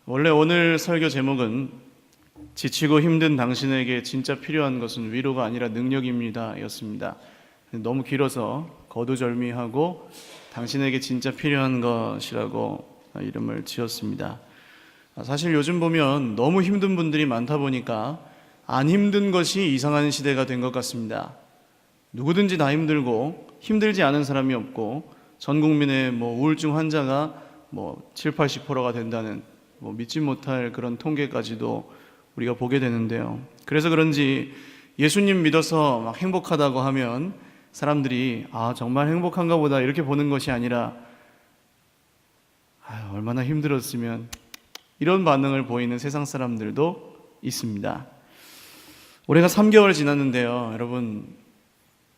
원래 오늘 설교 제목은 지치고 힘든 당신에게 진짜 필요한 것은 위로가 아니라 능력입니다 였습니다. 너무 길어서 거두절미하고 당신에게 진짜 필요한 것이라고 이름을 지었습니다. 사실 요즘 보면 너무 힘든 분들이 많다 보니까 안 힘든 것이 이상한 시대가 된 것 같습니다. 누구든지 다 힘들고 힘들지 않은 사람이 없고 전 국민의 우울증 환자가 7, 80%가 된다는 믿지 못할 그런 통계까지도 우리가 보게 되는데요. 그래서 그런지 예수님 믿어서 막 행복하다고 하면 사람들이 정말 행복한가 보다 이렇게 보는 것이 아니라 얼마나 힘들었으면 이런 반응을 보이는 세상 사람들도 있습니다. 올해가 3개월 지났는데요. 여러분,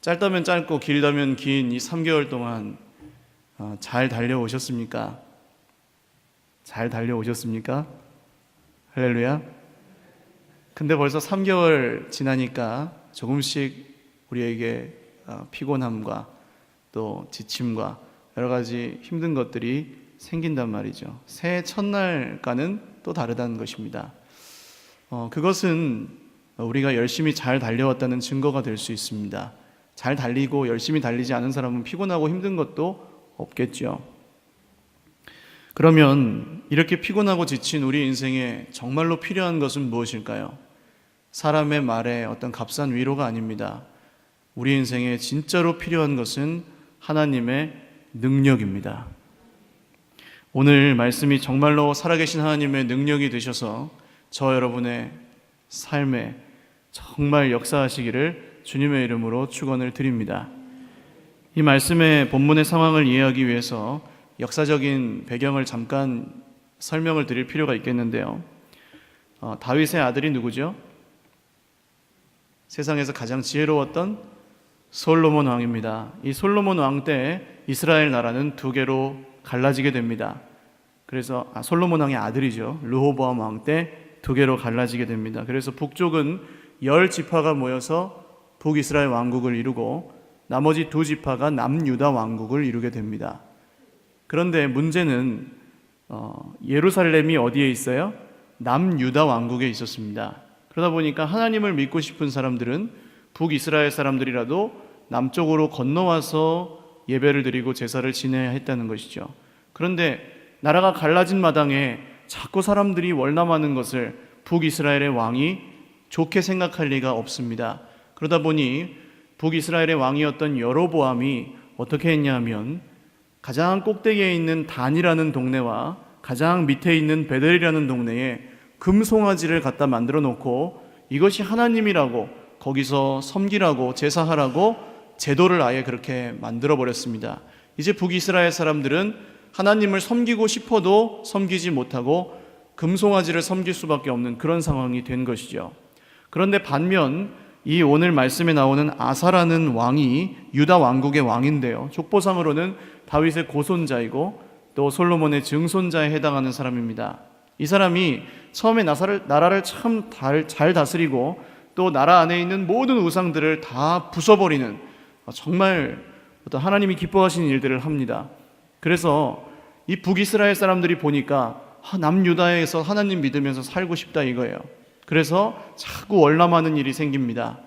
짧다면 짧고 길다면 긴 이 3개월 동안 잘 달려오셨습니까? 잘 달려오셨습니까? 할렐루야. 근데 벌써 3개월 지나니까 조금씩 우리에게 피곤함과 또 지침과 여러 가지 힘든 것들이 생긴단 말이죠. 새해 첫날과는 또 다르다는 것입니다. 그것은 우리가 열심히 잘 달려왔다는 증거가 될 수 있습니다. 잘 달리고 열심히 달리지 않은 사람은 피곤하고 힘든 것도 없겠죠. 그러면 이렇게 피곤하고 지친 우리 인생에 정말로 필요한 것은 무엇일까요? 사람의 말에 어떤 값싼 위로가 아닙니다. 우리 인생에 진짜로 필요한 것은 하나님의 능력입니다. 오늘 말씀이 정말로 살아계신 하나님의 능력이 되셔서 저 여러분의 삶에 정말 역사하시기를 주님의 이름으로 축원을 드립니다. 이 말씀의 본문의 상황을 이해하기 위해서 역사적인 배경을 잠깐 설명을 드릴 필요가 있겠는데요. 다윗의 아들이 누구죠? 세상에서 가장 지혜로웠던 솔로몬 왕입니다. 이 솔로몬 왕 때 이스라엘 나라는 두 개로 갈라지게 됩니다. 그래서 솔로몬 왕의 아들이죠. 르호보암 왕 때 두 개로 갈라지게 됩니다. 그래서 북쪽은 10지파가 모여서 북이스라엘 왕국을 이루고 나머지 2지파가 남유다 왕국을 이루게 됩니다. 그런데 문제는 예루살렘이 어디에 있어요? 남유다 왕국에 있었습니다. 그러다 보니까 하나님을 믿고 싶은 사람들은 북이스라엘 사람들이라도 남쪽으로 건너와서 예배를 드리고 제사를 지내야 했다는 것이죠. 그런데 나라가 갈라진 마당에 자꾸 사람들이 월남하는 것을 북이스라엘의 왕이 좋게 생각할 리가 없습니다. 그러다 보니 북이스라엘의 왕이었던 여로보암이 어떻게 했냐면 가장 꼭대기에 있는 단이라는 동네와 가장 밑에 있는 베델이라는 동네에 금송아지를 갖다 만들어 놓고 이것이 하나님이라고 거기서 섬기라고 제사하라고 제도를 아예 그렇게 만들어 버렸습니다. 이제 북이스라엘 사람들은 하나님을 섬기고 싶어도 섬기지 못하고 금송아지를 섬길 수밖에 없는 그런 상황이 된 것이죠. 그런데 반면 이 오늘 말씀에 나오는 아사라는 왕이 유다 왕국의 왕인데요. 족보상으로는 다윗의 고손자이고 또 솔로몬의 증손자에 해당하는 사람입니다. 이 사람이 처음에 나라를 참 잘 다스리고 또 나라 안에 있는 모든 우상들을 다 부숴버리는 정말 어떤 하나님이 기뻐하시는 일들을 합니다. 그래서 이 북이스라엘 사람들이 보니까 남유다에서 하나님 믿으면서 살고 싶다 이거예요. 그래서 자꾸 월남하는 일이 생깁니다.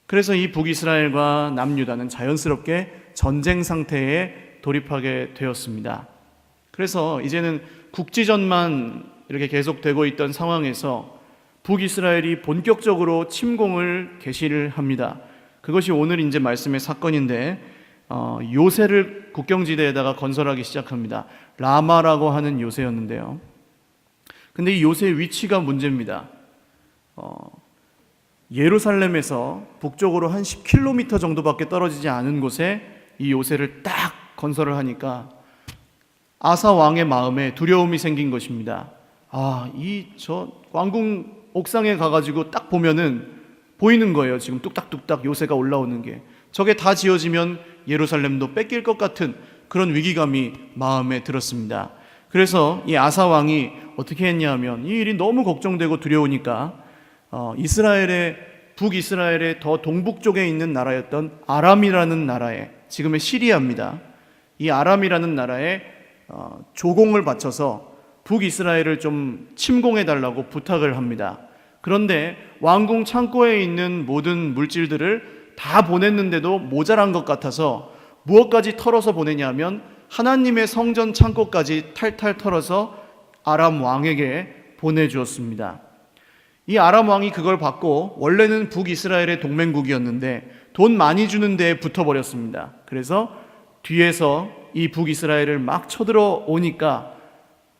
그래서 이 북이스라엘과 남유다는 자연스럽게 전쟁 상태에 돌입하게 되었습니다. 그래서 이제는 국지전만 이렇게 계속되고 있던 상황에서 북이스라엘이 본격적으로 침공을 개시를 합니다. 그것이 오늘 이제 말씀의 사건인데 요새를 국경지대에다가 건설하기 시작합니다. 라마라고 하는 요새였는데요. 근데 이 요새의 위치가 문제입니다. 예루살렘에서 북쪽으로 한 10km 정도밖에 떨어지지 않은 곳에 이 요새를 딱 건설을 하니까 아사 왕의 마음에 두려움이 생긴 것입니다. 저 왕궁 옥상에 가가지고 딱 보면은 보이는 거예요. 지금 뚝딱뚝딱 요새가 올라오는 게. 저게 다 지어지면 예루살렘도 뺏길 것 같은 그런 위기감이 마음에 들었습니다. 그래서 이 아사 왕이 어떻게 했냐 하면 이 일이 너무 걱정되고 두려우니까 북이스라엘의 더 동북쪽에 있는 나라였던 아람이라는 나라에, 지금의 시리아입니다. 이 아람이라는 나라에 조공을 바쳐서 북이스라엘을 좀 침공해 달라고 부탁을 합니다. 그런데 왕궁 창고에 있는 모든 물질들을 다 보냈는데도 모자란 것 같아서 무엇까지 털어서 보내냐면 하나님의 성전 창고까지 탈탈 털어서 아람 왕에게 보내주었습니다. 이 아람 왕이 그걸 받고 원래는 북이스라엘의 동맹국이었는데 돈 많이 주는 데에 붙어버렸습니다. 그래서 뒤에서 이 북이스라엘을 막 쳐들어 오니까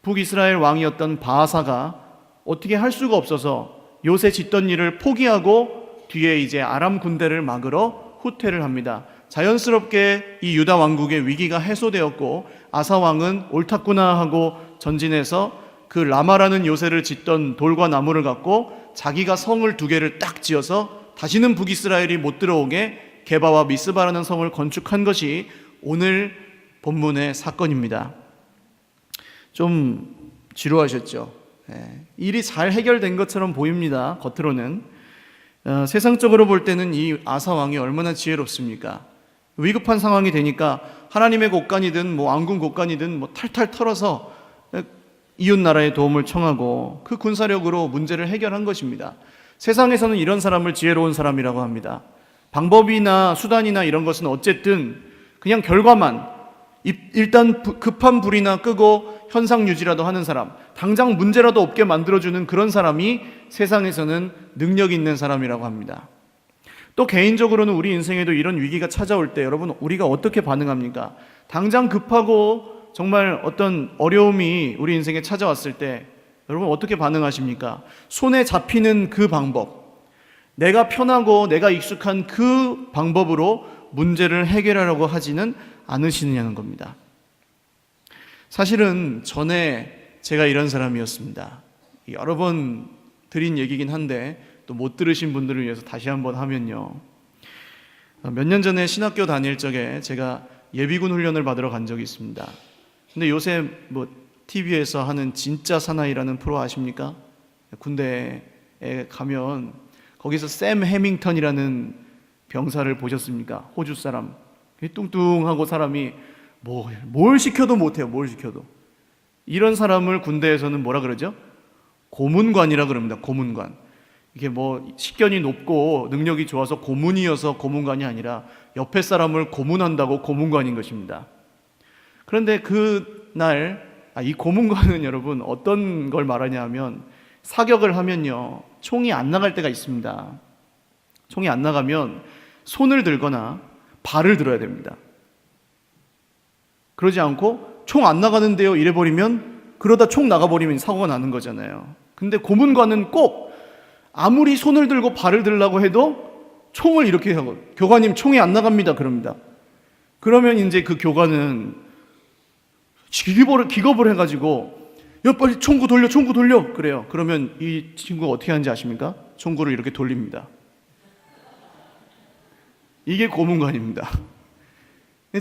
북이스라엘 왕이었던 바하사가 어떻게 할 수가 없어서 요새 짓던 일을 포기하고 뒤에 이제 아람 군대를 막으러 후퇴를 합니다. 자연스럽게 이 유다 왕국의 위기가 해소되었고 아사 왕은 옳았구나 하고 전진해서 그 라마라는 요새를 짓던 돌과 나무를 갖고 자기가 성을 2개를 딱 지어서 다시는 북이스라엘이 못 들어오게 게바와 미스바라는 성을 건축한 것이 오늘 본문의 사건입니다. 좀 지루하셨죠? 일이 잘 해결된 것처럼 보입니다. 겉으로는. 세상적으로 볼 때는 이 아사 왕이 얼마나 지혜롭습니까? 위급한 상황이 되니까 하나님의 곳간이든 왕궁 곳간이든 탈탈 털어서 이웃 나라의 도움을 청하고 그 군사력으로 문제를 해결한 것입니다. 세상에서는 이런 사람을 지혜로운 사람이라고 합니다. 방법이나 수단이나 이런 것은 어쨌든 그냥 결과만, 일단 급한 불이나 끄고 현상 유지라도 하는 사람, 당장 문제라도 없게 만들어주는 그런 사람이 세상에서는 능력 있는 사람이라고 합니다. 또 개인적으로는 우리 인생에도 이런 위기가 찾아올 때 여러분 우리가 어떻게 반응합니까? 당장 급하고 정말 어떤 어려움이 우리 인생에 찾아왔을 때 여러분 어떻게 반응하십니까? 손에 잡히는 그 방법, 내가 편하고 내가 익숙한 그 방법으로 문제를 해결하려고 하지는 않으시느냐는 겁니다. 사실은 전에 제가 이런 사람이었습니다. 여러 번 드린 얘기긴 한데 또 못 들으신 분들을 위해서 다시 한번 하면요, 몇 년 전에 신학교 다닐 적에 제가 예비군 훈련을 받으러 간 적이 있습니다. 근데 요새 TV에서 하는 진짜 사나이라는 프로 아십니까? 군대에 가면 거기서 샘 해밍턴이라는 병사를 보셨습니까? 호주 사람, 뚱뚱하고 사람이 뭘 시켜도 못해요. 뭘 시켜도. 이런 사람을 군대에서는 뭐라 그러죠? 고문관이라 그럽니다. 고문관. 이게 식견이 높고 능력이 좋아서 고문이어서 고문관이 아니라 옆에 사람을 고문한다고 고문관인 것입니다. 그런데 그날 이 고문관은 여러분 어떤 걸 말하냐 하면 사격을 하면요, 총이 안 나갈 때가 있습니다. 총이 안 나가면 손을 들거나 발을 들어야 됩니다. 그러지 않고 총 안 나가는데요 이래버리면, 그러다 총 나가버리면 사고가 나는 거잖아요. 근데 고문관은 꼭 아무리 손을 들고 발을 들려고 해도 총을 이렇게 하고, 교관님 총이 안 나갑니다 그럽니다. 그러면 이제 그 교관은 기겁을 해가지고 야 빨리 총구 돌려 그래요. 그러면 이 친구가 어떻게 하는지 아십니까? 총구를 이렇게 돌립니다. 이게 고문관입니다.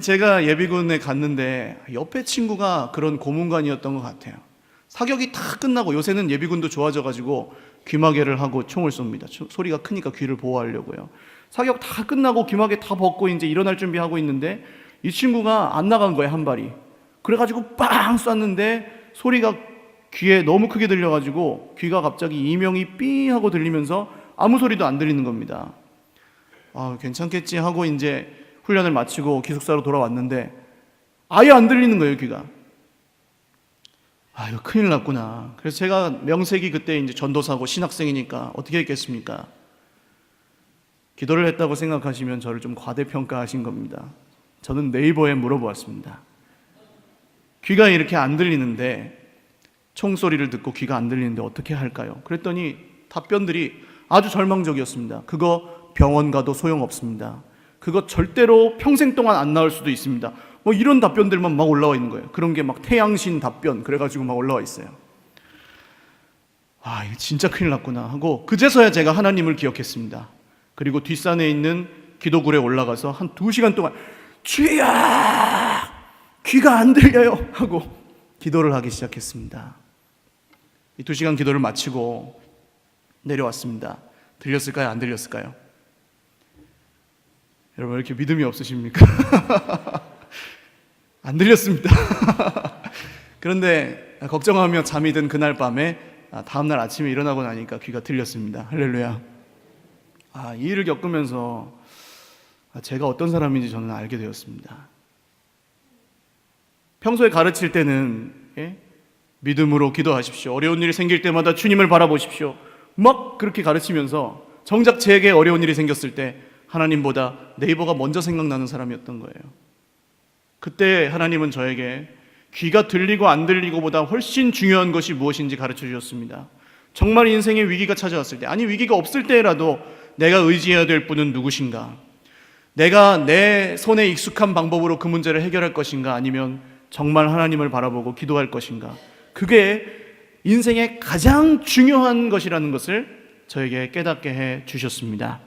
제가 예비군에 갔는데 옆에 친구가 그런 고문관이었던 것 같아요. 사격이 다 끝나고, 요새는 예비군도 좋아져가지고 귀마개를 하고 총을 쏩니다. 소리가 크니까 귀를 보호하려고요. 사격 다 끝나고 귀마개 다 벗고 이제 일어날 준비하고 있는데 이 친구가 안 나간 거예요, 한 발이. 그래가지고 빵 쐈는데 소리가 귀에 너무 크게 들려가지고 귀가 갑자기 이명이 삐 하고 들리면서 아무 소리도 안 들리는 겁니다. 괜찮겠지 하고 이제 훈련을 마치고 기숙사로 돌아왔는데 아예 안 들리는 거예요, 귀가. 이거 큰일 났구나. 그래서 제가 명색이 그때 이제 전도사고 신학생이니까 어떻게 했겠습니까? 기도를 했다고 생각하시면 저를 좀 과대평가하신 겁니다. 저는 네이버에 물어보았습니다. 귀가 이렇게 안 들리는데, 총소리를 듣고 귀가 안 들리는데 어떻게 할까요? 그랬더니 답변들이 아주 절망적이었습니다. 그거 병원 가도 소용없습니다. 그거 절대로 평생 동안 안 나을 수도 있습니다. 이런 답변들만 막 올라와 있는 거예요. 그런 게 막 태양신 답변 그래가지고 막 올라와 있어요. 이거 진짜 큰일 났구나 하고 그제서야 제가 하나님을 기억했습니다. 그리고 뒷산에 있는 기도굴에 올라가서 한 2시간 동안 주여 귀가 안 들려요 하고 기도를 하기 시작했습니다. 이 2시간 기도를 마치고 내려왔습니다. 들렸을까요? 안 들렸을까요? 여러분 왜 이렇게 믿음이 없으십니까? 안 들렸습니다. 그런데 걱정하며 잠이 든 그날 밤에 다음날 아침에 일어나고 나니까 귀가 들렸습니다. 할렐루야. 이 일을 겪으면서 제가 어떤 사람인지 저는 알게 되었습니다. 평소에 가르칠 때는 믿음으로 기도하십시오, 어려운 일이 생길 때마다 주님을 바라보십시오, 막 그렇게 가르치면서 정작 제게 어려운 일이 생겼을 때 하나님보다 네이버가 먼저 생각나는 사람이었던 거예요. 그때 하나님은 저에게 귀가 들리고 안 들리고보다 훨씬 중요한 것이 무엇인지 가르쳐 주셨습니다. 정말 인생에 위기가 찾아왔을 때, 아니 위기가 없을 때라도 내가 의지해야 될 분은 누구신가? 내가 내 손에 익숙한 방법으로 그 문제를 해결할 것인가? 아니면 정말 하나님을 바라보고 기도할 것인가? 그게 인생의 가장 중요한 것이라는 것을 저에게 깨닫게 해 주셨습니다.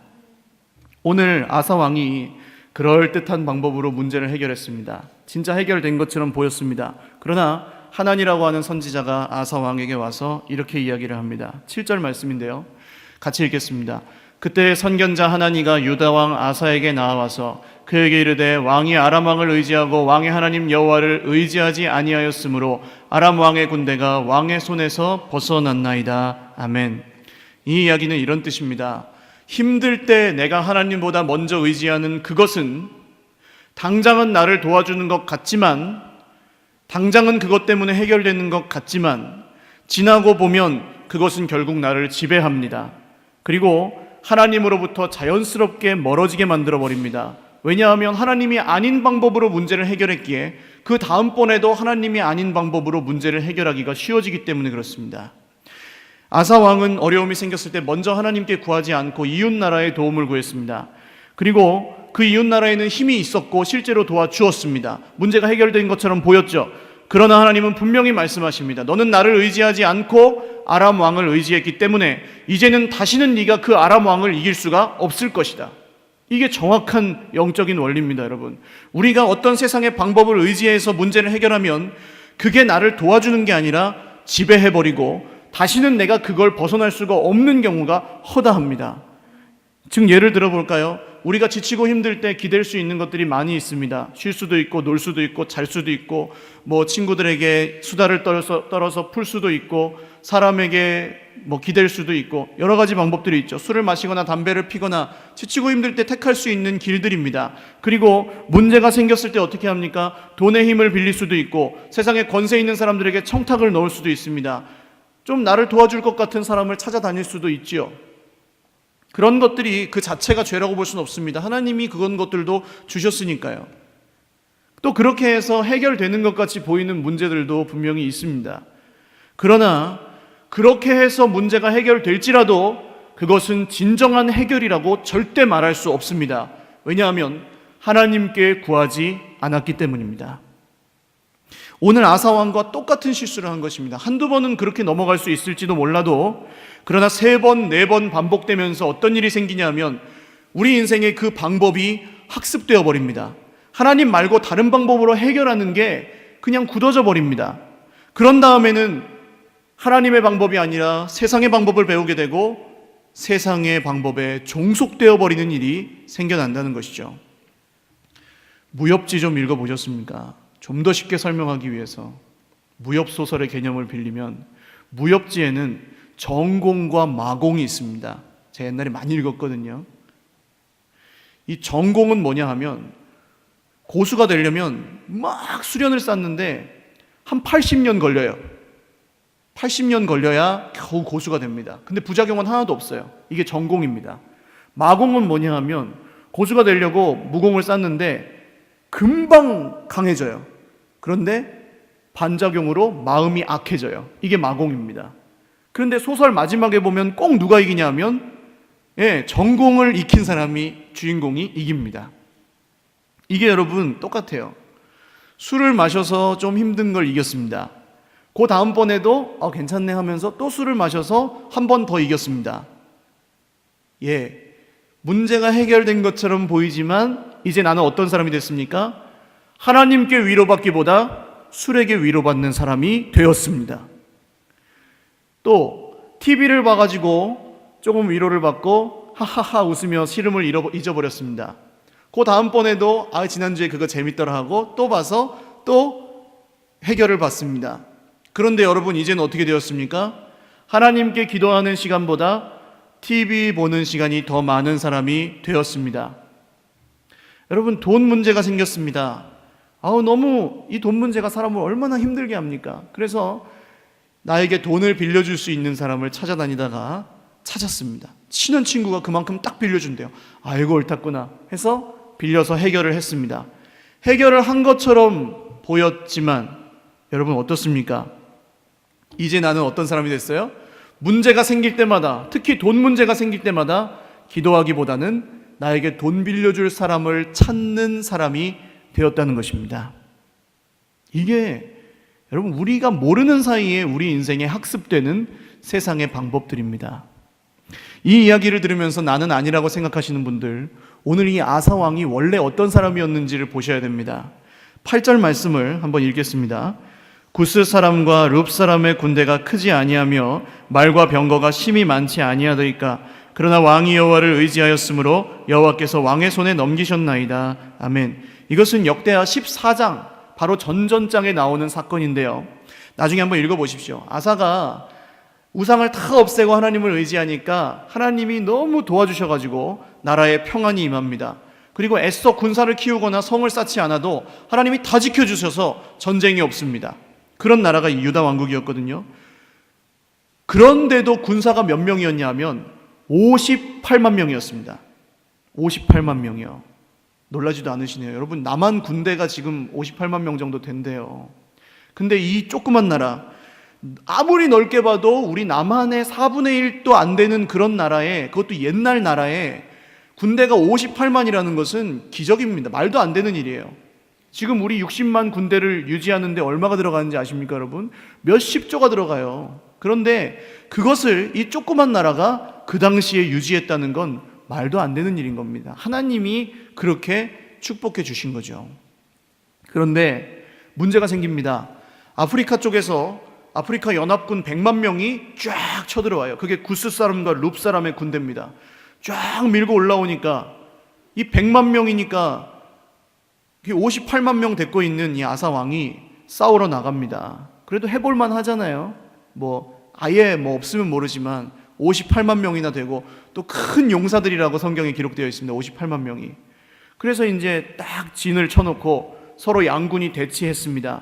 오늘 아사 왕이 그럴듯한 방법으로 문제를 해결했습니다. 진짜 해결된 것처럼 보였습니다. 그러나 하난이라고 하는 선지자가 아사 왕에게 와서 이렇게 이야기를 합니다. 7절 말씀인데요, 같이 읽겠습니다. 그때 선견자 하나니가 유다 왕 아사에게 나와서 그에게 이르되 왕이 아람 왕을 의지하고 왕의 하나님 여호와를 의지하지 아니하였으므로 아람 왕의 군대가 왕의 손에서 벗어났나이다. 아멘. 이 이야기는 이런 뜻입니다. 힘들 때 내가 하나님보다 먼저 의지하는 그것은 당장은 나를 도와주는 것 같지만, 당장은 그것 때문에 해결되는 것 같지만, 지나고 보면 그것은 결국 나를 지배합니다. 그리고 하나님으로부터 자연스럽게 멀어지게 만들어버립니다. 왜냐하면 하나님이 아닌 방법으로 문제를 해결했기에 그 다음번에도 하나님이 아닌 방법으로 문제를 해결하기가 쉬워지기 때문에 그렇습니다. 아사 왕은 어려움이 생겼을 때 먼저 하나님께 구하지 않고 이웃 나라의 도움을 구했습니다. 그리고 그 이웃 나라에는 힘이 있었고 실제로 도와주었습니다. 문제가 해결된 것처럼 보였죠. 그러나 하나님은 분명히 말씀하십니다. 너는 나를 의지하지 않고 아람 왕을 의지했기 때문에 이제는 다시는 네가 그 아람 왕을 이길 수가 없을 것이다. 이게 정확한 영적인 원리입니다, 여러분. 우리가 어떤 세상의 방법을 의지해서 문제를 해결하면 그게 나를 도와주는 게 아니라 지배해버리고 다시는 내가 그걸 벗어날 수가 없는 경우가 허다합니다. 즉 예를 들어볼까요? 우리가 지치고 힘들 때 기댈 수 있는 것들이 많이 있습니다. 쉴 수도 있고 놀 수도 있고 잘 수도 있고 친구들에게 수다를 떨어서 풀 수도 있고 사람에게 기댈 수도 있고 여러 가지 방법들이 있죠. 술을 마시거나 담배를 피거나 지치고 힘들 때 택할 수 있는 길들입니다. 그리고 문제가 생겼을 때 어떻게 합니까? 돈의 힘을 빌릴 수도 있고 세상에 권세 있는 사람들에게 청탁을 넣을 수도 있습니다. 좀 나를 도와줄 것 같은 사람을 찾아다닐 수도 있지요. 그런 것들이 그 자체가 죄라고 볼 수는 없습니다. 하나님이 그런 것들도 주셨으니까요. 또 그렇게 해서 해결되는 것 같이 보이는 문제들도 분명히 있습니다. 그러나 그렇게 해서 문제가 해결될지라도 그것은 진정한 해결이라고 절대 말할 수 없습니다. 왜냐하면 하나님께 구하지 않았기 때문입니다. 오늘 아사왕과 똑같은 실수를 한 것입니다. 한두 번은 그렇게 넘어갈 수 있을지도 몰라도 그러나 3번, 4번 반복되면서 어떤 일이 생기냐면 우리 인생의 그 방법이 학습되어 버립니다. 하나님 말고 다른 방법으로 해결하는 게 그냥 굳어져 버립니다. 그런 다음에는 하나님의 방법이 아니라 세상의 방법을 배우게 되고 세상의 방법에 종속되어 버리는 일이 생겨난다는 것이죠. 무협지 좀 읽어보셨습니까? 좀 더 쉽게 설명하기 위해서 무협소설의 개념을 빌리면 무협지에는 전공과 마공이 있습니다. 제가 옛날에 많이 읽었거든요. 이 전공은 뭐냐 하면 고수가 되려면 막 수련을 쌓는데 한 80년 걸려요. 80년 걸려야 겨우 고수가 됩니다. 근데 부작용은 하나도 없어요. 이게 전공입니다. 마공은 뭐냐 하면 고수가 되려고 무공을 쌓는데 금방 강해져요. 그런데 반작용으로 마음이 악해져요. 이게 마공입니다. 그런데 소설 마지막에 보면 꼭 누가 이기냐 하면 전공을 익힌 사람이 주인공이 이깁니다. 이게 여러분 똑같아요. 술을 마셔서 좀 힘든 걸 이겼습니다. 그 다음번에도 괜찮네 하면서 또 술을 마셔서 한 번 더 이겼습니다. 문제가 해결된 것처럼 보이지만 이제 나는 어떤 사람이 됐습니까? 하나님께 위로받기보다 술에게 위로받는 사람이 되었습니다. 또 TV를 봐가지고 조금 위로를 받고 하하하 웃으며 시름을 잊어버렸습니다. 그 다음번에도 지난주에 그거 재밌더라 하고 또 봐서 또 해결을 받습니다. 그런데 여러분, 이제는 어떻게 되었습니까? 하나님께 기도하는 시간보다 TV 보는 시간이 더 많은 사람이 되었습니다. 여러분, 돈 문제가 생겼습니다. 너무 이 돈 문제가 사람을 얼마나 힘들게 합니까? 그래서 나에게 돈을 빌려줄 수 있는 사람을 찾아다니다가 찾았습니다. 친한 친구가 그만큼 딱 빌려준대요. 아이고, 옳았구나 해서 빌려서 해결을 했습니다. 해결을 한 것처럼 보였지만 여러분, 어떻습니까? 이제 나는 어떤 사람이 됐어요? 문제가 생길 때마다, 특히 돈 문제가 생길 때마다 기도하기보다는 나에게 돈 빌려줄 사람을 찾는 사람이 되었다는 것입니다. 이게 여러분, 우리가 모르는 사이에 우리 인생에 학습되는 세상의 방법들입니다. 이 이야기를 들으면서 나는 아니라고 생각하시는 분들, 오늘 이 아사 왕이 원래 어떤 사람이었는지를 보셔야 됩니다. 8절 말씀을 한번 읽겠습니다. 구스 사람과 룹 사람의 군대가 크지 아니하며 말과 병거가 심히 많지 아니하더이까. 그러나 왕이 여호와를 의지하였으므로 여호와께서 왕의 손에 넘기셨나이다. 아멘. 이것은 역대하 14장, 바로 전전장에 나오는 사건인데요. 나중에 한번 읽어보십시오. 아사가 우상을 다 없애고 하나님을 의지하니까 하나님이 너무 도와주셔가지고 나라에 평안이 임합니다. 그리고 애써 군사를 키우거나 성을 쌓지 않아도 하나님이 다 지켜주셔서 전쟁이 없습니다. 그런 나라가 유다 왕국이었거든요. 그런데도 군사가 몇 명이었냐 하면 58만 명이었습니다. 58만 명이요. 놀라지도 않으시네요. 여러분, 남한 군대가 지금 58만 명 정도 된대요. 근데 이 조그만 나라, 아무리 넓게 봐도 우리 남한의 4분의 1도 안 되는 그런 나라에, 그것도 옛날 나라에 군대가 58만이라는 것은 기적입니다. 말도 안 되는 일이에요. 지금 우리 60만 군대를 유지하는데 얼마가 들어가는지 아십니까, 여러분? 몇십조가 들어가요. 그런데 그것을 이 조그만 나라가 그 당시에 유지했다는 건 말도 안 되는 일인 겁니다. 하나님이 그렇게 축복해 주신 거죠. 그런데 문제가 생깁니다. 아프리카 쪽에서 아프리카 연합군 100만 명이 쫙 쳐들어와요. 그게 구스 사람과 룹 사람의 군대입니다. 쫙 밀고 올라오니까 이 100만 명이니까 58만 명 데리고 있는 이 아사 왕이 싸우러 나갑니다. 그래도 해볼만 하잖아요. 아예 없으면 모르지만 58만 명이나 되고 또 큰 용사들이라고 성경에 기록되어 있습니다. 58만 명이. 그래서 이제 딱 진을 쳐놓고 서로 양군이 대치했습니다.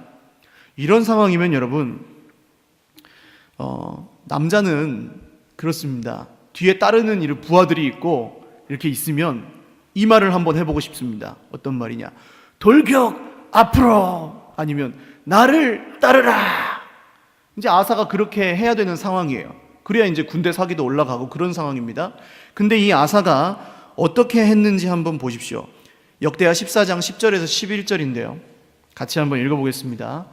이런 상황이면 여러분, 남자는 그렇습니다. 뒤에 따르는 부하들이 있고 이렇게 있으면 이 말을 한번 해보고 싶습니다. 어떤 말이냐? 돌격 앞으로, 아니면 나를 따르라. 이제 아사가 그렇게 해야 되는 상황이에요. 그래야 이제 군대 사기도 올라가고 그런 상황입니다. 근데 이 아사가 어떻게 했는지 한번 보십시오. 역대하 14장 10절에서 11절인데요. 같이 한번 읽어보겠습니다.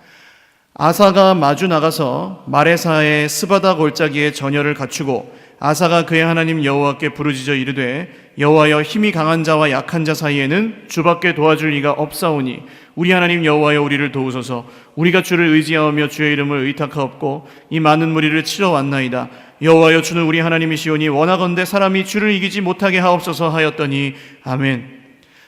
아사가 마주 나가서 마레사의 스바다 골짜기에 전열을 갖추고 아사가 그의 하나님 여호와께 부르짖어 이르되 여호와여, 힘이 강한 자와 약한 자 사이에는 주밖에 도와줄 이가 없사오니 우리 하나님 여호와여, 우리를 도우소서. 우리가 주를 의지하며 주의 이름을 의탁하옵고 이 많은 무리를 치러 왔나이다. 여호와여, 주는 우리 하나님이시오니 원하건대 사람이 주를 이기지 못하게 하옵소서 하였더니 아멘.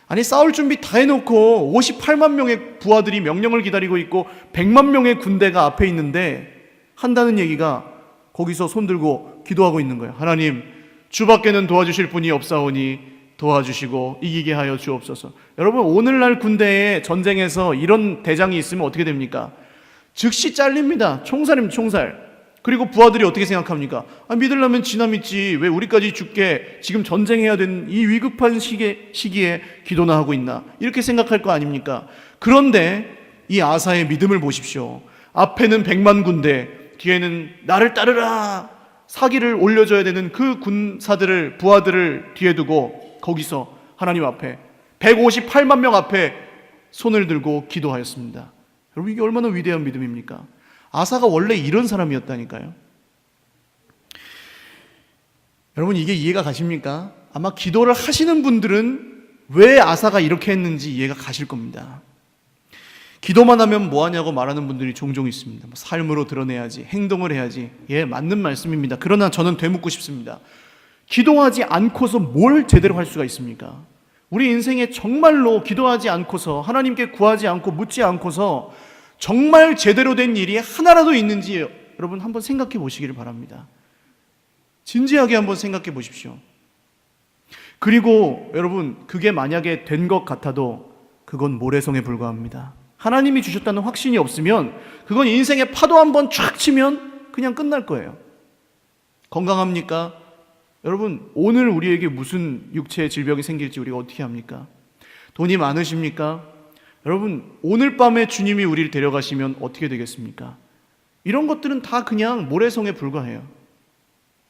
아니, 싸울 준비 다 해놓고 58만 명의 부하들이 명령을 기다리고 있고 100만 명의 군대가 앞에 있는데 한다는 얘기가 거기서 손들고 기도하고 있는 거예요. 하나님, 주밖에는 도와주실 분이 없사오니 도와주시고 이기게 하여 주옵소서. 여러분, 오늘날 군대에 전쟁에서 이런 대장이 있으면 어떻게 됩니까? 즉시 잘립니다. 총살이면 총살. 그리고 부하들이 어떻게 생각합니까? 믿으려면 지나 믿지, 왜 우리까지 죽게 지금 전쟁해야 되는 이 위급한 시기에 기도나 하고 있나, 이렇게 생각할 거 아닙니까? 그런데 이 아사의 믿음을 보십시오. 앞에는 100만 군대, 뒤에는 나를 따르라 사기를 올려줘야 되는 그 군사들을, 부하들을 뒤에 두고 거기서 하나님 앞에 158만 명 앞에 손을 들고 기도하였습니다. 여러분, 이게 얼마나 위대한 믿음입니까? 아사가 원래 이런 사람이었다니까요. 여러분, 이게 이해가 가십니까? 아마 기도를 하시는 분들은 왜 아사가 이렇게 했는지 이해가 가실 겁니다. 기도만 하면 뭐하냐고 말하는 분들이 종종 있습니다. 삶으로 드러내야지, 행동을 해야지. 예, 맞는 말씀입니다. 그러나 저는 되묻고 싶습니다. 기도하지 않고서 뭘 제대로 할 수가 있습니까? 우리 인생에 정말로 기도하지 않고서, 하나님께 구하지 않고 묻지 않고서 정말 제대로 된 일이 하나라도 있는지 여러분 한번 생각해 보시기를 바랍니다. 진지하게 한번 생각해 보십시오. 그리고 여러분, 그게 만약에 된 것 같아도 그건 모래성에 불과합니다. 하나님이 주셨다는 확신이 없으면 그건 인생의 파도 한번 촥 치면 그냥 끝날 거예요. 건강합니까? 여러분, 오늘 우리에게 무슨 육체의 질병이 생길지 우리가 어떻게 합니까? 돈이 많으십니까? 여러분, 오늘 밤에 주님이 우리를 데려가시면 어떻게 되겠습니까? 이런 것들은 다 그냥 모래성에 불과해요.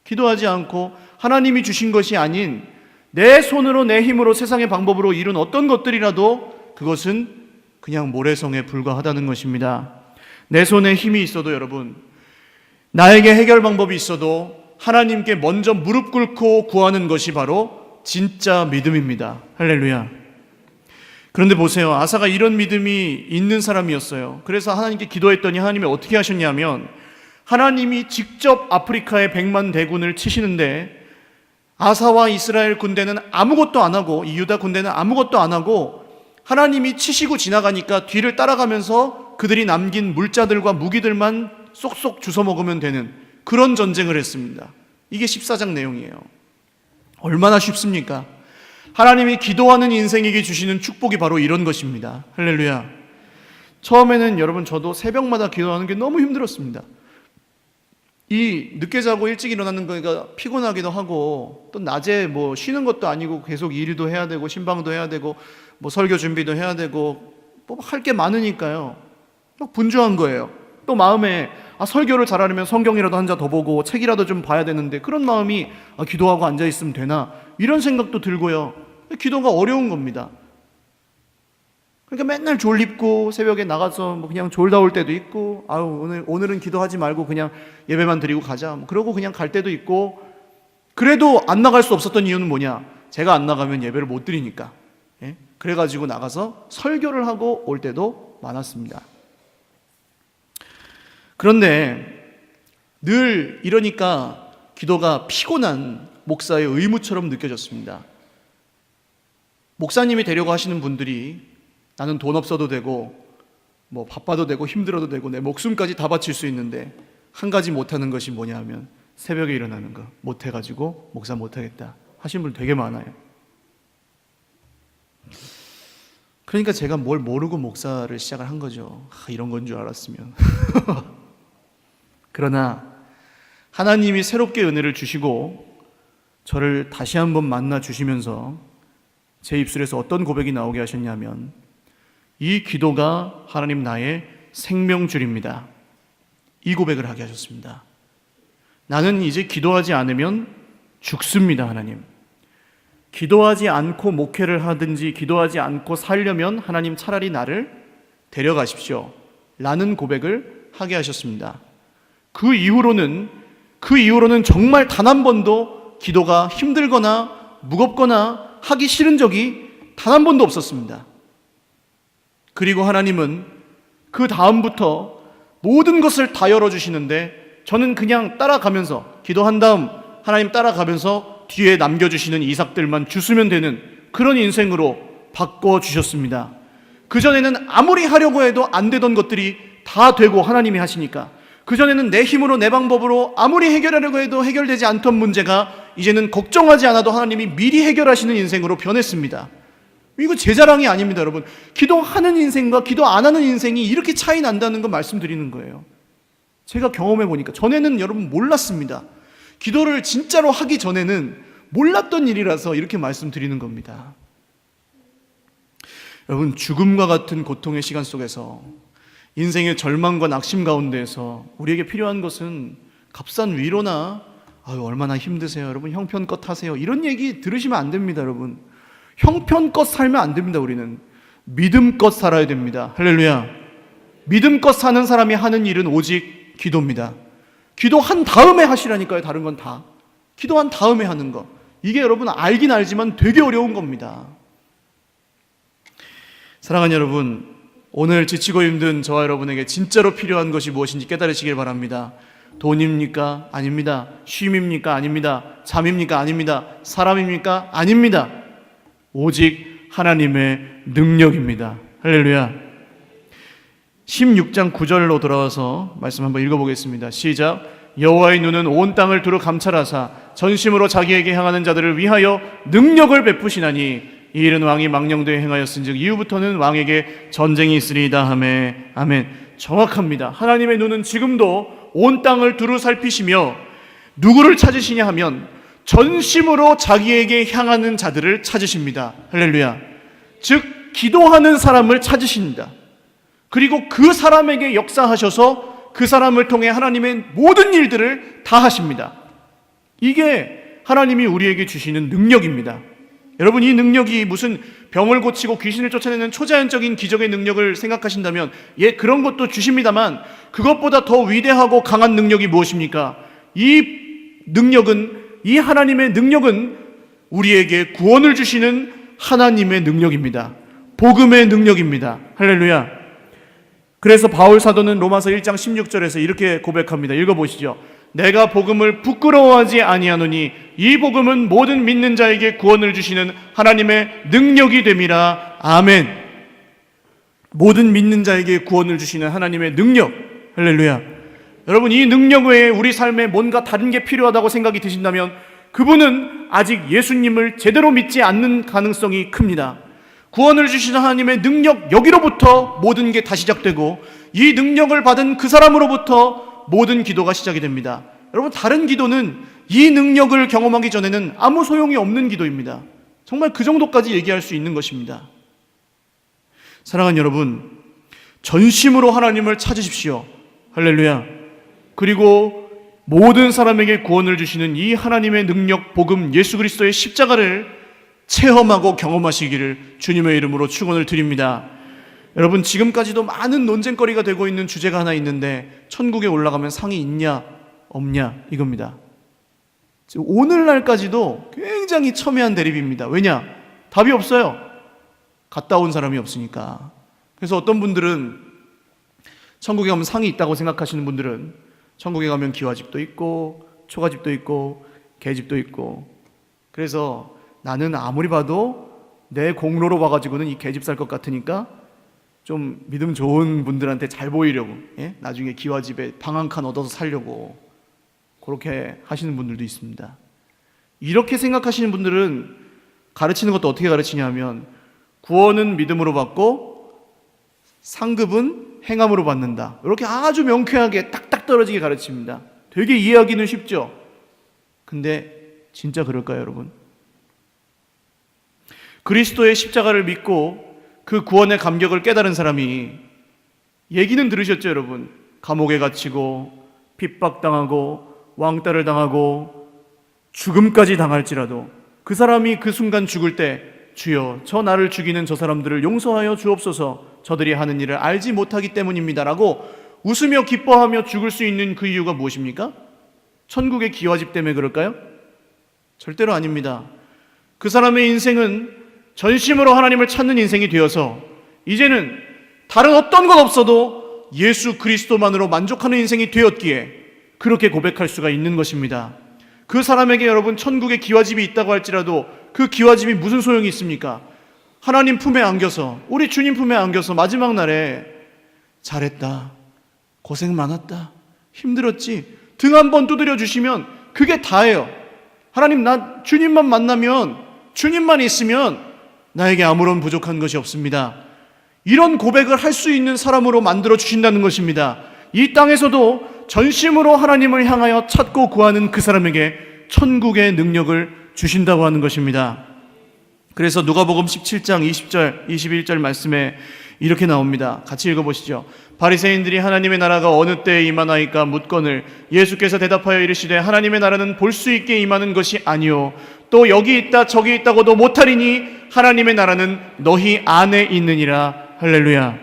기도하지 않고 하나님이 주신 것이 아닌 내 손으로 내 힘으로 세상의 방법으로 이룬 어떤 것들이라도 그것은 그냥 모래성에 불과하다는 것입니다. 내 손에 힘이 있어도 여러분, 나에게 해결 방법이 있어도 하나님께 먼저 무릎 꿇고 구하는 것이 바로 진짜 믿음입니다. 할렐루야. 그런데 보세요. 아사가 이런 믿음이 있는 사람이었어요. 그래서 하나님께 기도했더니 하나님이 어떻게 하셨냐면 하나님이 직접 아프리카의 100만 대군을 치시는데 아사와 이스라엘 군대는 아무것도 안 하고, 이 유다 군대는 아무것도 안 하고 하나님이 치시고 지나가니까 뒤를 따라가면서 그들이 남긴 물자들과 무기들만 쏙쏙 주워 먹으면 되는 그런 전쟁을 했습니다. 이게 14장 내용이에요. 얼마나 쉽습니까? 하나님이 기도하는 인생에게 주시는 축복이 바로 이런 것입니다. 할렐루야. 처음에는 여러분, 저도 새벽마다 기도하는 게 너무 힘들었습니다. 이 늦게 자고 일찍 일어나는 거가 피곤하기도 하고, 또 낮에 뭐 쉬는 것도 아니고 계속 일도 해야 되고 신방도 해야 되고 뭐 설교 준비도 해야 되고 뭐 할 게 많으니까요. 막 분주한 거예요. 또 마음에 설교를 잘하려면 성경이라도 한 자 더 보고 책이라도 좀 봐야 되는데 그런 마음이 기도하고 앉아 있으면 되나 이런 생각도 들고요. 기도가 어려운 겁니다. 그러니까 맨날 졸립고 새벽에 나가서 뭐 그냥 졸다 올 때도 있고, 오늘은 기도하지 말고 그냥 예배만 드리고 가자, 뭐 그러고 그냥 갈 때도 있고. 그래도 안 나갈 수 없었던 이유는 뭐냐? 제가 안 나가면 예배를 못 드리니까. 예? 그래가지고 나가서 설교를 하고 올 때도 많았습니다. 그런데 늘 이러니까 기도가 피곤한 목사의 의무처럼 느껴졌습니다. 목사님이 되려고 하시는 분들이 나는 돈 없어도 되고 뭐 바빠도 되고 힘들어도 되고 내 목숨까지 다 바칠 수 있는데 한 가지 못하는 것이 뭐냐 하면 새벽에 일어나는 거 못해가지고 목사 못하겠다 하신 분 되게 많아요. 그러니까 제가 뭘 모르고 목사를 시작을 한 거죠. 이런 건 줄 알았으면. 그러나 하나님이 새롭게 은혜를 주시고 저를 다시 한번 만나 주시면서 제 입술에서 어떤 고백이 나오게 하셨냐면, 이 기도가 하나님 나의 생명줄입니다. 이 고백을 하게 하셨습니다. 나는 이제 기도하지 않으면 죽습니다. 하나님, 기도하지 않고 목회를 하든지 기도하지 않고 살려면 하나님 차라리 나를 데려가십시오 라는 고백을 하게 하셨습니다. 그 이후로는 정말 단 한 번도 기도가 힘들거나 무겁거나 하기 싫은 적이 단 한 번도 없었습니다. 그리고 하나님은 그 다음부터 모든 것을 다 열어주시는데 저는 그냥 따라가면서, 기도한 다음 하나님 따라가면서 뒤에 남겨주시는 이삭들만 주스면 되는 그런 인생으로 바꿔주셨습니다. 그전에는 아무리 하려고 해도 안 되던 것들이 다 되고 하나님이 하시니까, 그전에는 내 힘으로 내 방법으로 아무리 해결하려고 해도 해결되지 않던 문제가 이제는 걱정하지 않아도 하나님이 미리 해결하시는 인생으로 변했습니다. 이거 제 자랑이 아닙니다. 여러분, 기도하는 인생과 기도 안 하는 인생이 이렇게 차이 난다는 거 말씀드리는 거예요. 제가 경험해 보니까, 전에는 여러분 몰랐습니다. 기도를 진짜로 하기 전에는 몰랐던 일이라서 이렇게 말씀드리는 겁니다. 여러분, 죽음과 같은 고통의 시간 속에서, 인생의 절망과 낙심 가운데에서 우리에게 필요한 것은 값싼 위로나 얼마나 힘드세요 여러분, 형편껏 하세요, 이런 얘기 들으시면 안 됩니다. 여러분, 형편껏 살면 안 됩니다. 우리는 믿음껏 살아야 됩니다. 할렐루야. 믿음껏 사는 사람이 하는 일은 오직 기도입니다. 기도한 다음에 하시라니까요. 다른 건 다 기도한 다음에 하는 거, 이게 여러분 알긴 알지만 되게 어려운 겁니다. 사랑하는 여러분, 오늘 지치고 힘든 저와 여러분에게 진짜로 필요한 것이 무엇인지 깨달으시길 바랍니다. 돈입니까? 아닙니다. 쉼입니까? 아닙니다. 잠입니까? 아닙니다. 사람입니까? 아닙니다. 오직 하나님의 능력입니다. 할렐루야. 16장 9절로 돌아와서 말씀 한번 읽어보겠습니다. 시작. 여호와의 눈은 온 땅을 두루 감찰하사 전심으로 자기에게 향하는 자들을 위하여 능력을 베푸시나니 이 일은 왕이 망령되이 행하였은즉 이후부터는 왕에게 전쟁이 있으리이다 하매. 아멘. 정확합니다. 하나님의 눈은 지금도 온 땅을 두루 살피시며 누구를 찾으시냐 하면 전심으로 자기에게 향하는 자들을 찾으십니다. 할렐루야. 즉 기도하는 사람을 찾으십니다. 그리고 그 사람에게 역사하셔서 그 사람을 통해 하나님의 모든 일들을 다 하십니다. 이게 하나님이 우리에게 주시는 능력입니다. 여러분, 이 능력이 무슨 병을 고치고 귀신을 쫓아내는 초자연적인 기적의 능력을 생각하신다면 그런 것도 주십니다만 그것보다 더 위대하고 강한 능력이 무엇입니까? 이 하나님의 능력은 우리에게 구원을 주시는 하나님의 능력입니다. 복음의 능력입니다. 할렐루야. 그래서 바울 사도는 로마서 1장 16절에서 이렇게 고백합니다. 읽어보시죠. 내가 복음을 부끄러워하지 아니하노니 이 복음은 모든 믿는 자에게 구원을 주시는 하나님의 능력이 됨이라. 아멘. 모든 믿는 자에게 구원을 주시는 하나님의 능력. 할렐루야. 여러분, 이 능력 외에 우리 삶에 뭔가 다른 게 필요하다고 생각이 드신다면 그분은 아직 예수님을 제대로 믿지 않는 가능성이 큽니다. 구원을 주시는 하나님의 능력, 여기로부터 모든 게 다 시작되고 이 능력을 받은 그 사람으로부터 모든 기도가 시작이 됩니다. 여러분, 다른 기도는 이 능력을 경험하기 전에는 아무 소용이 없는 기도입니다. 정말 그 정도까지 얘기할 수 있는 것입니다. 사랑하는 여러분, 전심으로 하나님을 찾으십시오. 할렐루야. 그리고 모든 사람에게 구원을 주시는 이 하나님의 능력, 복음, 예수 그리스도의 십자가를 체험하고 경험하시기를 주님의 이름으로 축원을 드립니다. 여러분, 지금까지도 많은 논쟁거리가 되고 있는 주제가 하나 있는데 천국에 올라가면 상이 있냐 없냐 이겁니다. 지금 오늘날까지도 굉장히 첨예한 대립입니다. 왜냐? 답이 없어요. 갔다 온 사람이 없으니까. 그래서 어떤 분들은 천국에 가면 상이 있다고 생각하시는 분들은 천국에 가면 기와집도 있고 초가집도 있고 개집도 있고, 그래서 나는 아무리 봐도 내 공로로 봐가지고는 이 개집 살 것 같으니까 좀 믿음 좋은 분들한테 잘 보이려고, 나중에 기와집에 방 한 칸 얻어서 살려고 그렇게 하시는 분들도 있습니다. 이렇게 생각하시는 분들은 가르치는 것도 어떻게 가르치냐면 구원은 믿음으로 받고 상급은 행함으로 받는다, 이렇게 아주 명쾌하게 딱딱 떨어지게 가르칩니다. 되게 이해하기는 쉽죠? 근데 진짜 그럴까요, 여러분? 그리스도의 십자가를 믿고 그 구원의 감격을 깨달은 사람이, 얘기는 들으셨죠, 여러분? 감옥에 갇히고 핍박당하고 왕따를 당하고 죽음까지 당할지라도 그 사람이 그 순간 죽을 때 주여 저 나를 죽이는 저 사람들을 용서하여 주옵소서, 저들이 하는 일을 알지 못하기 때문입니다 라고 웃으며 기뻐하며 죽을 수 있는 그 이유가 무엇입니까? 천국의 기와집 때문에 그럴까요? 절대로 아닙니다. 그 사람의 인생은 전심으로 하나님을 찾는 인생이 되어서 이제는 다른 어떤 것 없어도 예수 그리스도만으로 만족하는 인생이 되었기에 그렇게 고백할 수가 있는 것입니다. 그 사람에게 여러분 천국에 기와집이 있다고 할지라도 그 기와집이 무슨 소용이 있습니까? 하나님 품에 안겨서, 우리 주님 품에 안겨서 마지막 날에 잘했다, 고생 많았다, 힘들었지 등 한번 두드려 주시면 그게 다예요. 하나님, 나 주님만 만나면, 주님만 있으면 나에게 아무런 부족한 것이 없습니다. 이런 고백을 할 수 있는 사람으로 만들어 주신다는 것입니다. 이 땅에서도 전심으로 하나님을 향하여 찾고 구하는 그 사람에게 천국의 능력을 주신다고 하는 것입니다. 그래서 누가복음 17장 20절 21절 말씀에 이렇게 나옵니다. 같이 읽어보시죠. 바리새인들이 하나님의 나라가 어느 때에 임하나이까 묻거늘 예수께서 대답하여 이르시되 하나님의 나라는 볼 수 있게 임하는 것이 아니요 또 여기 있다 저기 있다고도 못하리니 하나님의 나라는 너희 안에 있느니라. 할렐루야.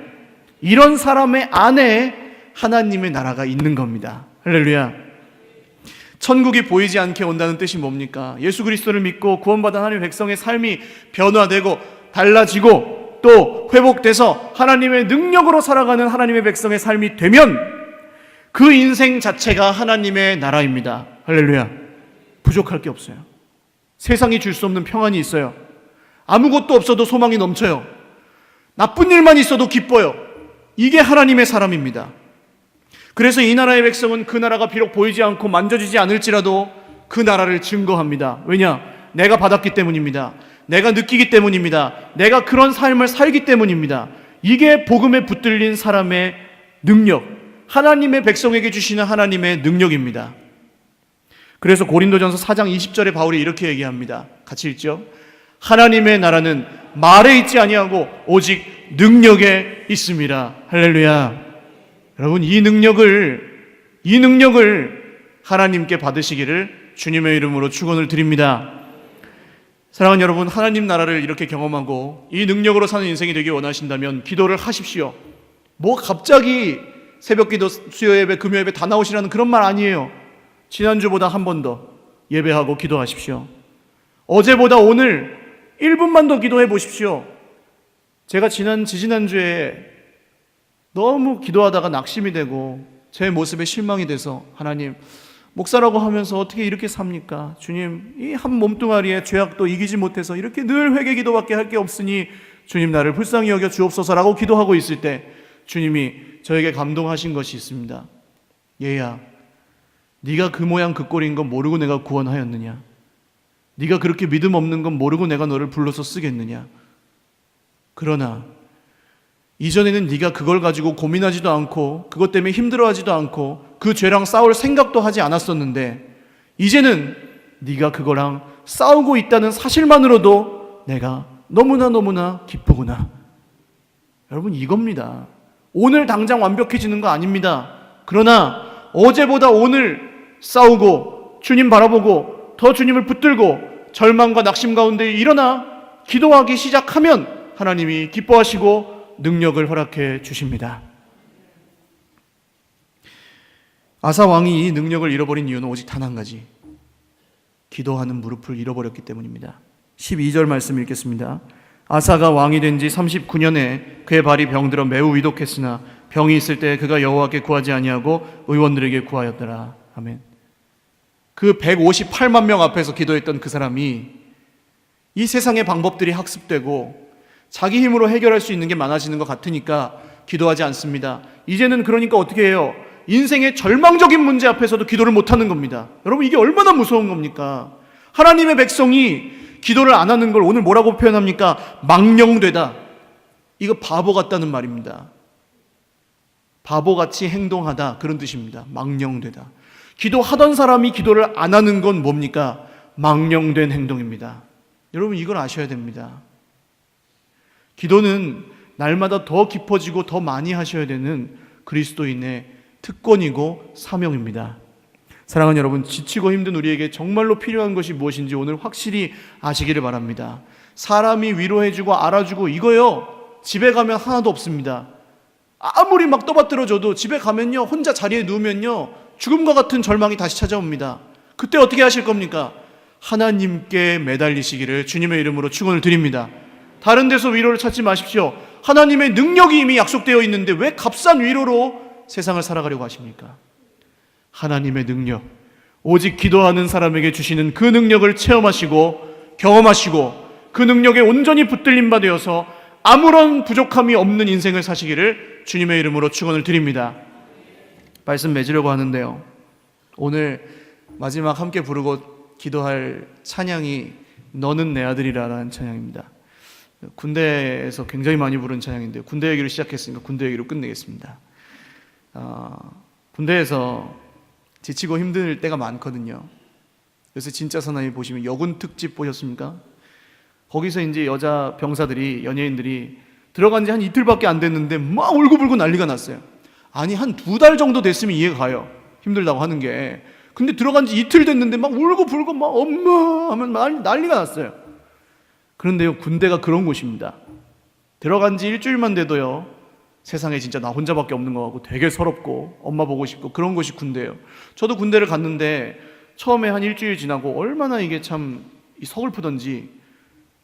이런 사람의 안에 하나님의 나라가 있는 겁니다. 할렐루야. 천국이 보이지 않게 온다는 뜻이 뭡니까? 예수 그리스도를 믿고 구원받은 하나님의 백성의 삶이 변화되고 달라지고 또 회복돼서 하나님의 능력으로 살아가는 하나님의 백성의 삶이 되면 그 인생 자체가 하나님의 나라입니다. 할렐루야. 부족할 게 없어요. 세상이 줄 수 없는 평안이 있어요. 아무것도 없어도 소망이 넘쳐요. 나쁜 일만 있어도 기뻐요. 이게 하나님의 사람입니다. 그래서 이 나라의 백성은 그 나라가 비록 보이지 않고 만져지지 않을지라도 그 나라를 증거합니다. 왜냐? 내가 받았기 때문입니다. 내가 느끼기 때문입니다. 내가 그런 삶을 살기 때문입니다. 이게 복음에 붙들린 사람의 능력, 하나님의 백성에게 주시는 하나님의 능력입니다. 그래서 고린도전서 4장 20절에 바울이 이렇게 얘기합니다. 같이 읽죠. 하나님의 나라는 말에 있지 아니하고 오직 능력에 있습니다. 할렐루야. 여러분, 이 능력을 하나님께 받으시기를 주님의 이름으로 축원을 드립니다. 사랑하는 여러분, 하나님 나라를 이렇게 경험하고 이 능력으로 사는 인생이 되길 원하신다면 기도를 하십시오. 뭐 갑자기 새벽기도, 수요예배, 금요예배 다 나오시라는 그런 말 아니에요. 지난주보다 한 번 더 예배하고 기도하십시오. 어제보다 오늘 1분만 더 기도해 보십시오. 제가 지지난주에 너무 기도하다가 낙심이 되고 제 모습에 실망이 돼서 하나님, 목사라고 하면서 어떻게 이렇게 삽니까? 주님, 이 한 몸뚱아리에 죄악도 이기지 못해서 이렇게 늘 회개 기도밖에 할 게 없으니 주님 나를 불쌍히 여겨 주옵소서라고 기도하고 있을 때 주님이 저에게 감동하신 것이 있습니다. 얘야, 네가 그 모양 그 꼴인 건 모르고 내가 구원하였느냐? 네가 그렇게 믿음 없는 건 모르고 내가 너를 불러서 쓰겠느냐? 그러나 이전에는 네가 그걸 가지고 고민하지도 않고 그것 때문에 힘들어하지도 않고 그 죄랑 싸울 생각도 하지 않았었는데 이제는 네가 그거랑 싸우고 있다는 사실만으로도 내가 너무나 기쁘구나. 여러분, 이겁니다. 오늘 당장 완벽해지는 거 아닙니다. 그러나 어제보다 오늘 싸우고 주님 바라보고 더 주님을 붙들고 절망과 낙심 가운데 일어나 기도하기 시작하면 하나님이 기뻐하시고 능력을 허락해 주십니다. 아사 왕이 이 능력을 잃어버린 이유는 오직 단 한 가지, 기도하는 무릎을 잃어버렸기 때문입니다. 12절 말씀 읽겠습니다. 아사가 왕이 된 지 39년에 그의 발이 병들어 매우 위독했으나 병이 있을 때 그가 여호와께 구하지 아니하고 의원들에게 구하였더라. 아멘. 그 158만 명 앞에서 기도했던 그 사람이 이 세상의 방법들이 학습되고 자기 힘으로 해결할 수 있는 게 많아지는 것 같으니까 기도하지 않습니다. 이제는 그러니까 어떻게 해요? 인생의 절망적인 문제 앞에서도 기도를 못하는 겁니다. 여러분, 이게 얼마나 무서운 겁니까? 하나님의 백성이 기도를 안 하는 걸 오늘 뭐라고 표현합니까? 망령되다. 이거 바보 같다는 말입니다. 바보같이 행동하다, 그런 뜻입니다. 망령되다. 기도하던 사람이 기도를 안 하는 건 뭡니까? 망령된 행동입니다. 여러분, 이걸 아셔야 됩니다. 기도는 날마다 더 깊어지고 더 많이 하셔야 되는 그리스도인의 특권이고 사명입니다. 사랑하는 여러분, 지치고 힘든 우리에게 정말로 필요한 것이 무엇인지 오늘 확실히 아시기를 바랍니다. 사람이 위로해주고 알아주고 이거요, 집에 가면 하나도 없습니다. 아무리 막 떠받들어줘도 집에 가면요, 혼자 자리에 누우면요, 죽음과 같은 절망이 다시 찾아옵니다. 그때 어떻게 하실 겁니까? 하나님께 매달리시기를 주님의 이름으로 축원을 드립니다. 다른 데서 위로를 찾지 마십시오. 하나님의 능력이 이미 약속되어 있는데 왜 값싼 위로로 세상을 살아가려고 하십니까? 하나님의 능력, 오직 기도하는 사람에게 주시는 그 능력을 체험하시고 경험하시고 그 능력에 온전히 붙들림 바 되어서 아무런 부족함이 없는 인생을 사시기를 주님의 이름으로 축원을 드립니다. 말씀 맺으려고 하는데요, 오늘 마지막 함께 부르고 기도할 찬양이 너는 내 아들이라 라는 찬양입니다. 군대에서 굉장히 많이 부른 찬양인데요, 군대 얘기를 시작했으니까 군대 얘기로 끝내겠습니다. 군대에서 지치고 힘들 때가 많거든요. 그래서 진짜 사나이 보시면 여군 특집 보셨습니까? 거기서 이제 여자 병사들이, 연예인들이 들어간 지 한 이틀밖에 안 됐는데 막 울고불고 난리가 났어요. 아니, 한 2달 정도 됐으면 이해가 가요, 힘들다고 하는 게. 근데 들어간 지 이틀 됐는데 막 울고불고 막 엄마 하면 난리가 났어요. 그런데요, 군대가 그런 곳입니다. 들어간 지 일주일만 돼도요, 세상에 진짜 나 혼자밖에 없는 것 같고 되게 서럽고 엄마 보고 싶고 그런 곳이 군대예요. 저도 군대를 갔는데 처음에 한 일주일 지나고 얼마나 이게 참 서글프던지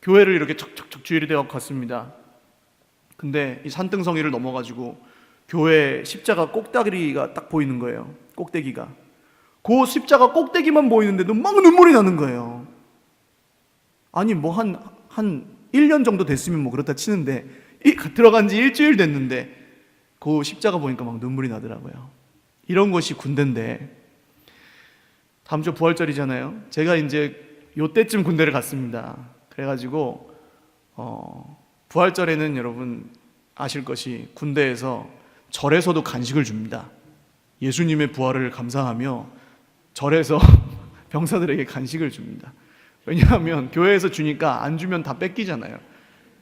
교회를 이렇게 척척척 주일이 되어 갔습니다. 근데 이 산등성이를 넘어가지고 교회 십자가 꼭대기가 딱 보이는 거예요. 꼭대기가. 그 십자가 꼭대기만 보이는데도 막 눈물이 나는 거예요. 아니, 뭐 한 1년 정도 됐으면 뭐 그렇다 치는데 들어간 지 일주일 됐는데 그 십자가 보니까 막 눈물이 나더라고요. 이런 것이 군대인데, 다음 주 부활절이잖아요. 제가 이제 요때쯤 군대를 갔습니다. 그래가지고 부활절에는 여러분 아실 것이 군대에서 절에서도 간식을 줍니다. 예수님의 부활을 감사하며 절에서 병사들에게 간식을 줍니다. 왜냐하면 교회에서 주니까 안 주면 다 뺏기잖아요.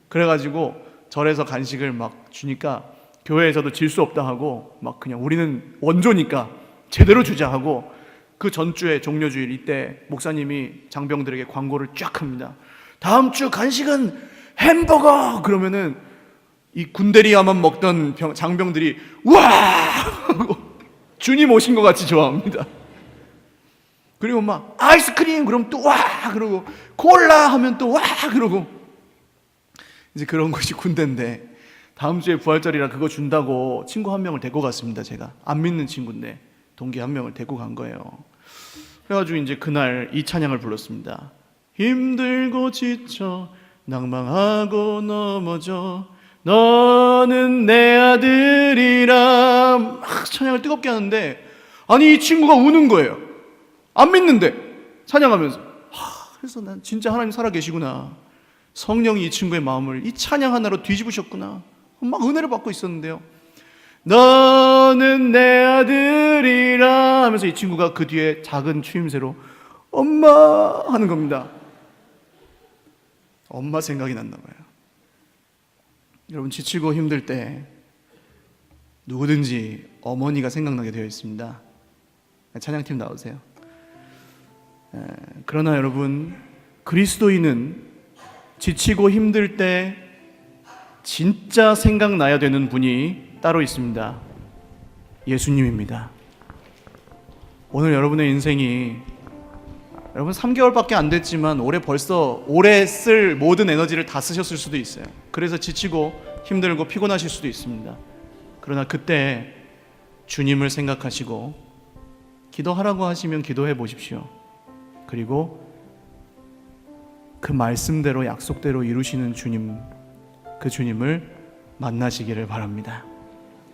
그래가지고 절에서 간식을 막 주니까 교회에서도 질 수 없다 하고 막 그냥 우리는 원조니까 제대로 주자 하고, 그 전주에 종료주일 이때 목사님이 장병들에게 광고를 쫙 합니다. 다음 주 간식은 햄버거! 그러면은 이 군대리야만 먹던 장병들이 우와! 하고 주님 오신 것 같이 좋아합니다. 그리고 막 아이스크림 그럼 또 와! 그러고 콜라 하면 또 와! 그러고, 이제 그런 것이 군대인데, 다음 주에 부활절이라 그거 준다고 친구 한 명을 데리고 갔습니다. 제가 안 믿는 친구인데 동기 한 명을 데리고 간 거예요. 그래가지고 이제 그날 이 찬양을 불렀습니다. 힘들고 지쳐 낭망하고 넘어져 너는 내 아들이라, 막 찬양을 뜨겁게 하는데, 아니 이 친구가 우는 거예요. 안 믿는데 찬양하면서. 그래서 난 진짜 하나님 살아계시구나, 성령이 이 친구의 마음을 이 찬양 하나로 뒤집으셨구나, 막 은혜를 받고 있었는데요. 너는 내 아들이라 하면서 이 친구가 그 뒤에 작은 추임새로 엄마 하는 겁니다. 엄마 생각이 났나 봐요. 여러분, 지치고 힘들 때 누구든지 어머니가 생각나게 되어 있습니다. 찬양팀 나오세요. 그러나 여러분, 그리스도인은 지치고 힘들 때 진짜 생각나야 되는 분이 따로 있습니다. 예수님입니다. 오늘 여러분의 인생이, 여러분 3개월밖에 안 됐지만 올해 쓸 모든 에너지를 다 쓰셨을 수도 있어요. 그래서 지치고 힘들고 피곤하실 수도 있습니다. 그러나 그때 주님을 생각하시고 기도하라고 하시면 기도해 보십시오. 그리고 그 말씀대로 약속대로 이루시는 주님, 그 주님을 만나시기를 바랍니다.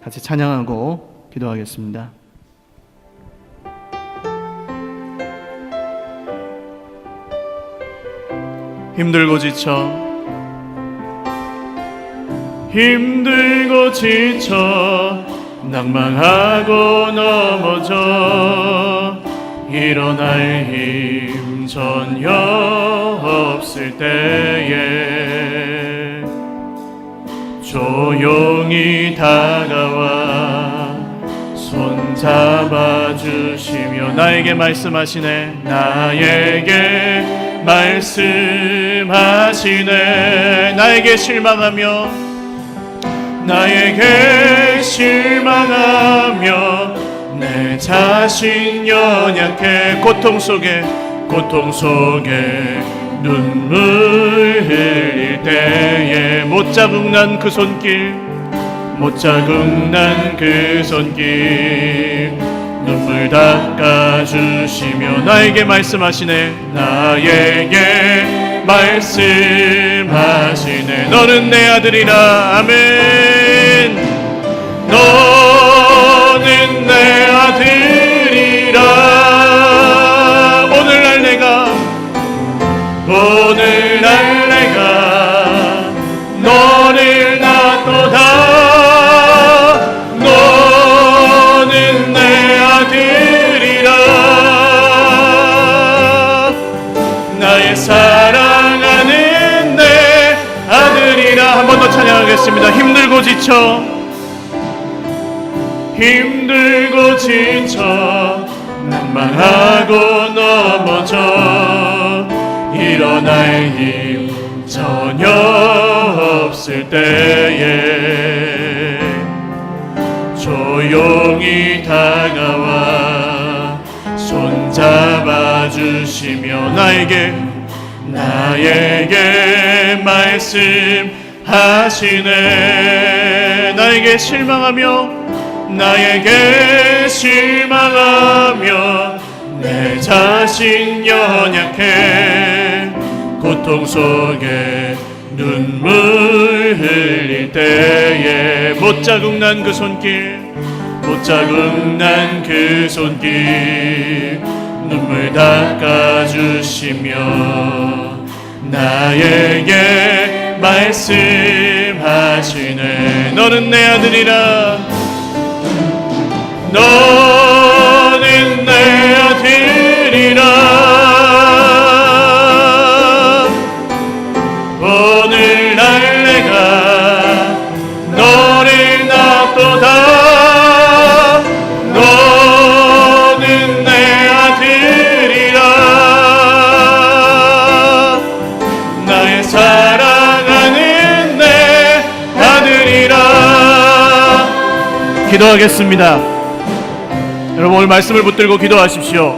같이 찬양하고 기도하겠습니다. 힘들고 지쳐 낭망하고 넘어져 일어날 힘 전혀 없을 때에 조용히 다가와 손 잡아주시며 나에게 말씀하시네, 나에게 말씀하시네, 나에게 실망하며 내 자신 연약해 고통 속에 눈물 흘릴 때에 못 자국난 그 손길 눈물 닦아주시며 나에게 말씀하시네, 너는 내 아들이라. 아멘. 너는 내 아들이라. 오늘날 내가 너를 낳도다. 너는 내 아들이라. 나의 사랑하는 내 아들이라. 한 번 더 찬양하겠습니다. 힘들고 지쳐 낭망하고 넘어져 일어날 힘 전혀 없을 때에 조용히 다가와 손 잡아주시며 나에게 말씀하시네. 나에게 실망하며 내 자신 연약해 고통 속에 눈물 흘릴 때에 못자국 난 그 손길, 못자국 난 그 손길 눈물 닦아주시며 나에게 말씀하시네. 너는 내 아들이라, 너는 내 아들이라. 오늘날 내가 너를 낳도다. 너는 내 아들이라. 나의 사랑하는 내 아들이라. 기도하겠습니다. 여러분, 오늘 말씀을 붙들고 기도하십시오.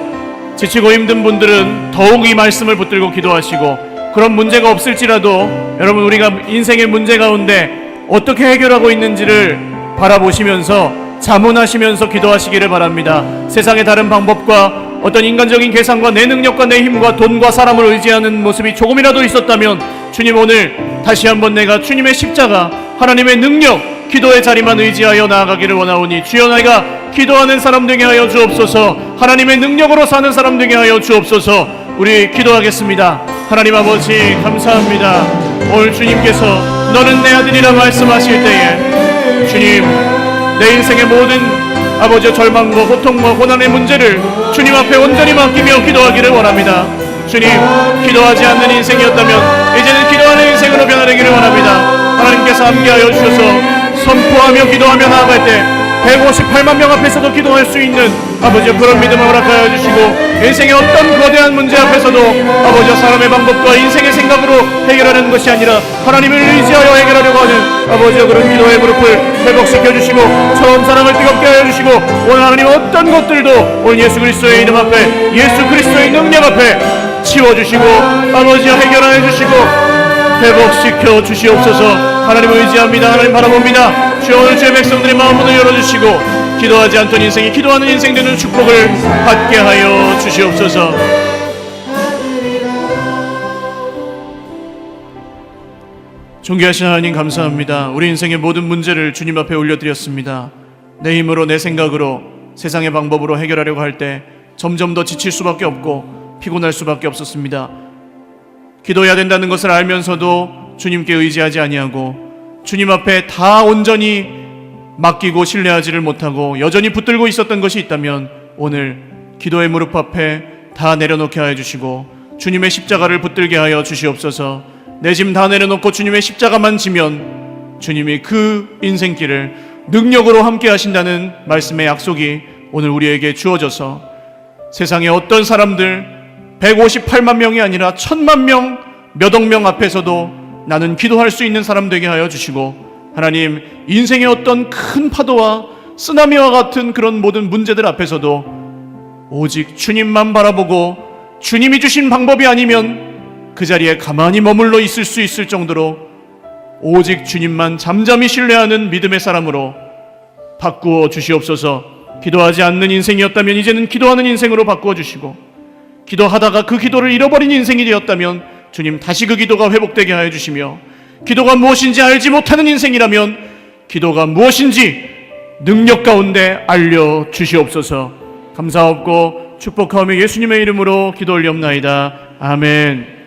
지치고 힘든 분들은 더욱 이 말씀을 붙들고 기도하시고, 그런 문제가 없을지라도 여러분, 우리가 인생의 문제 가운데 어떻게 해결하고 있는지를 바라보시면서 자문하시면서 기도하시기를 바랍니다. 세상의 다른 방법과 어떤 인간적인 계산과 내 능력과 내 힘과 돈과 사람을 의지하는 모습이 조금이라도 있었다면, 주님, 오늘 다시 한번 내가 주님의 십자가, 하나님의 능력, 기도의 자리만 의지하여 나아가기를 원하오니, 주여, 내가 기도하는 사람 되게 하여 주옵소서. 하나님의 능력으로 사는 사람 되게 하여 주옵소서. 우리 기도하겠습니다. 하나님 아버지, 감사합니다. 오늘 주님께서 너는 내 아들이라 말씀하실 때에, 주님, 내 인생의 모든 아버지 절망과 고통과 고난의 문제를 주님 앞에 온전히 맡기며 기도하기를 원합니다. 주님, 기도하지 않는 인생이었다면 이제는 기도하는 인생으로 변화되기를 원합니다. 하나님께서 함께하여 주셔서 선포하며 기도하며 나아갈 때 158만 명 앞에서도 기도할 수 있는 아버지 그런 믿음을 허락하여 주시고, 인생의 어떤 거대한 문제 앞에서도 아버지 사람의 방법과 인생의 생각으로 해결하는 것이 아니라 하나님을 의지하여 해결하려고 하는 아버지 그런 기도의 무릎을 회복시켜 주시고, 처음 사랑을 뜨겁게 하여 주시고, 오늘 하나님 어떤 것들도 오늘 예수 그리스도의 이름 앞에, 예수 그리스도의 능력 앞에 치워주시고 아버지 해결하여 주시고 회복시켜 주시옵소서. 하나님을 의지합니다. 하나님 바라봅니다. 주여, 오늘 주의 백성들의 마음문을 열어주시고 기도하지 않던 인생이 기도하는 인생 되는 축복을 받게 하여 주시옵소서. 존귀하신 하나님, 감사합니다. 우리 인생의 모든 문제를 주님 앞에 올려드렸습니다. 내 힘으로, 내 생각으로, 세상의 방법으로 해결하려고 할 때 점점 더 지칠 수밖에 없고 피곤할 수밖에 없었습니다. 기도해야 된다는 것을 알면서도 주님께 의지하지 아니하고 주님 앞에 다 온전히 맡기고 신뢰하지를 못하고 여전히 붙들고 있었던 것이 있다면, 오늘 기도의 무릎 앞에 다 내려놓게 하여 주시고 주님의 십자가를 붙들게 하여 주시옵소서. 내 짐 다 내려놓고 주님의 십자가만 지면 주님이 그 인생길을 능력으로 함께 하신다는 말씀의 약속이 오늘 우리에게 주어져서 세상의 어떤 사람들 158만 명이 아니라 1000만 명, 몇억 명 앞에서도 나는 기도할 수 있는 사람 되게 하여 주시고, 하나님, 인생의 어떤 큰 파도와 쓰나미와 같은 그런 모든 문제들 앞에서도 오직 주님만 바라보고 주님이 주신 방법이 아니면 그 자리에 가만히 머물러 있을 수 있을 정도로 오직 주님만 잠잠히 신뢰하는 믿음의 사람으로 바꾸어 주시옵소서. 기도하지 않는 인생이었다면 이제는 기도하는 인생으로 바꾸어 주시고, 기도하다가 그 기도를 잃어버린 인생이 되었다면 주님 다시 그 기도가 회복되게 하여 주시며, 기도가 무엇인지 알지 못하는 인생이라면 기도가 무엇인지 능력 가운데 알려주시옵소서. 감사하옵고 축복하오며 예수님의 이름으로 기도 올리옵나이다. 아멘.